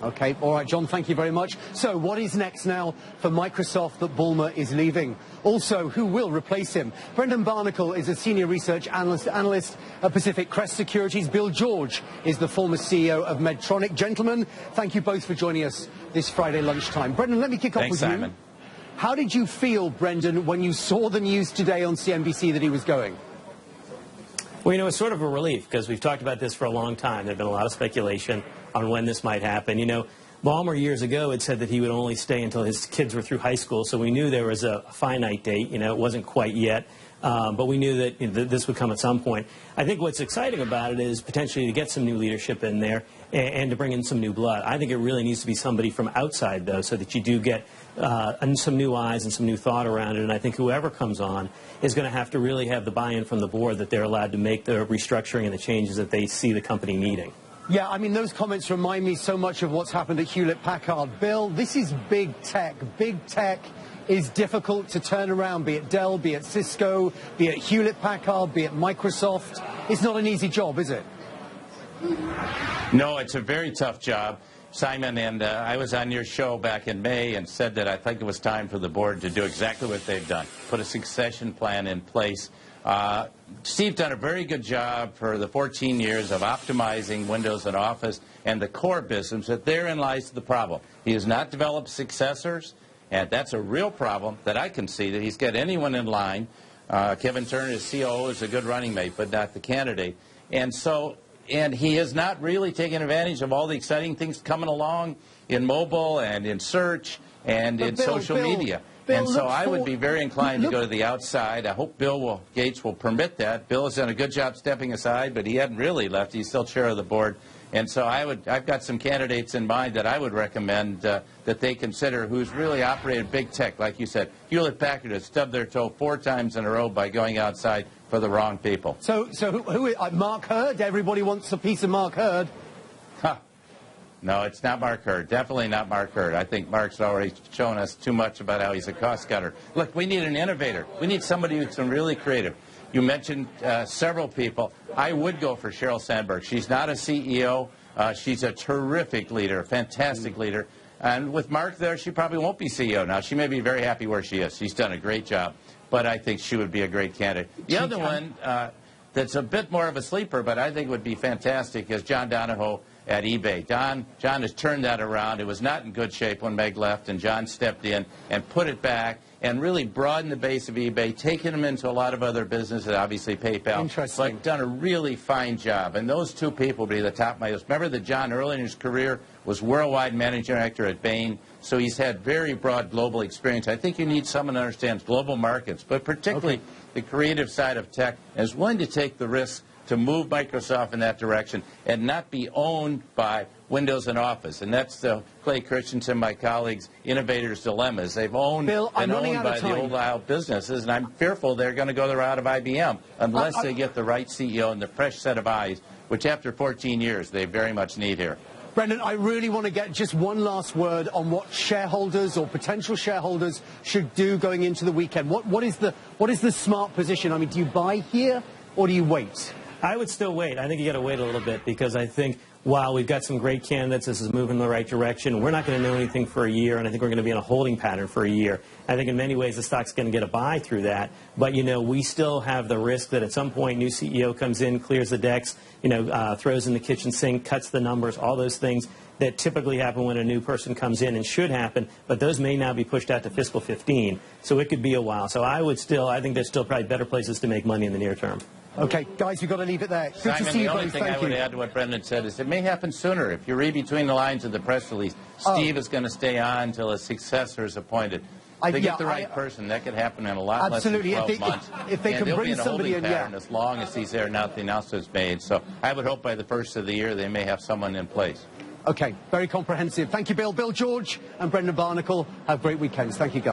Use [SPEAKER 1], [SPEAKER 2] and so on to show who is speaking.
[SPEAKER 1] Okay, all right, John, thank you very much. So what is next now for Microsoft that Ballmer is leaving? Also, who will replace him? Brendan Barnacle is a senior research analyst at Pacific Crest Securities. Bill George is the former CEO of Medtronic. Gentlemen, thank you both for joining us this Friday lunchtime. Brendan, let me kick off with
[SPEAKER 2] Simon.
[SPEAKER 1] you. How did you feel, Brendan, when you saw the news today on CNBC that he was going?
[SPEAKER 3] Well, you know, it's sort of a relief because we've talked about this for a long time. There's been a lot of speculation on when this might happen. You know, Ballmer years ago had said that he would only stay until his kids were through high school, so we knew there was a finite date. You know, it wasn't quite yet, but we knew that this would come at some point. I think what's exciting about it is potentially to get some new leadership in there and to bring in some new blood. I think it really needs to be somebody from outside, though, so that you do get some new eyes and some new thought around it. And I think whoever comes on is going to have to really have the buy-in from the board that they're allowed to make the restructuring and the changes that they see the company needing.
[SPEAKER 1] Yeah, I mean, those comments remind me so much of what's happened at Hewlett-Packard. Bill, this is big tech. Big tech is difficult to turn around, be it Dell, be it Cisco, be it Hewlett-Packard, be it Microsoft. It's not an easy job, is it?
[SPEAKER 2] No, it's a very tough job, Simon, and I was on your show back in May and said that I think it was time for the board to do exactly what they've done, put a succession plan in place. Steve done a very good job for the 14 years of optimizing Windows and Office and the core business, but therein lies the problem. He has not developed successors, and that's a real problem that I can see, that he's got anyone in line. Kevin Turner, his COO, is a good running mate, but not the candidate. And he is not really taking advantage of all the exciting things coming along in mobile and in search and in social media. And so I would be very inclined to go to the outside. I hope Bill Gates will permit that. Bill has done a good job stepping aside, but he hadn't really left. He's still chair of the board. And so I've got some candidates in mind that I would recommend that they consider who's really operated big tech. Like you said, Hewlett-Packard has stubbed their toe 4 times in a row by going outside for the wrong people.
[SPEAKER 1] So who Mark Hurd? Everybody wants a piece of Mark Hurd.
[SPEAKER 2] Huh. No, it's not Mark Hurd. Definitely not Mark Hurd. I think Mark's already shown us too much about how he's a cost cutter. Look, we need an innovator. We need somebody who's really creative. You mentioned several people. I would go for Sheryl Sandberg. She's not a CEO. She's a terrific leader, a fantastic leader. And with Mark there, she probably won't be CEO now. She may be very happy where she is. She's done a great job. But I think she would be a great candidate. The other one that's a bit more of a sleeper, but I think would be fantastic, is John Donahoe at eBay. John has turned that around. It was not in good shape when Meg left, and John stepped in and put it back and really broadened the base of eBay, taking them into a lot of other businesses, obviously PayPal.
[SPEAKER 1] Interesting.
[SPEAKER 2] But done a really fine job. And those two people would be the top of my list. Remember that John, early in his career, was worldwide managing director at Bain, so he's had very broad global experience. I think you need someone who understands global markets, but particularly the creative side of tech, and is willing to take the risk to move Microsoft in that direction and not be owned by Windows and Office. And that's the Clay Christensen, my colleagues, innovators' dilemmas. They've been owned by the old style businesses, and I'm fearful they're going to go the route of IBM unless they get the right CEO and the fresh set of eyes, which after 14 years they very much need here.
[SPEAKER 1] Brendan, I really want to get just one last word on what shareholders or potential shareholders should do going into the weekend. What is the smart position? I mean, do you buy here or do you wait?
[SPEAKER 3] I would still wait. I think you got to wait a little bit because I think while we've got some great candidates, this is moving in the right direction. We're not going to know anything for a year, and I think we're going to be in a holding pattern for a year. I think in many ways the stock's going to get a buy through that. But, you know, we still have the risk that at some point new CEO comes in, clears the decks, throws in the kitchen sink, cuts the numbers, all those things that typically happen when a new person comes in and should happen, but those may now be pushed out to fiscal 15. So it could be a while. So I think there's still probably better places to make money in the near term.
[SPEAKER 1] Okay, guys, we've got to leave it there. Good
[SPEAKER 2] Simon,
[SPEAKER 1] to see you
[SPEAKER 2] the only
[SPEAKER 1] both.
[SPEAKER 2] thing I would add to what Brendan said is it may happen sooner. If you read between the lines of the press release, Steve is going to stay on until a successor is appointed. If they get the right person, that could happen in a lot less than 12 months.
[SPEAKER 1] If they can bring somebody in,
[SPEAKER 2] as long as he's there and nothing else is made. So I would hope by the first of the year they may have someone in place.
[SPEAKER 1] Okay, very comprehensive. Thank you, Bill. Bill George and Brendan Barnacle. Have great weekends. Thank you, guys.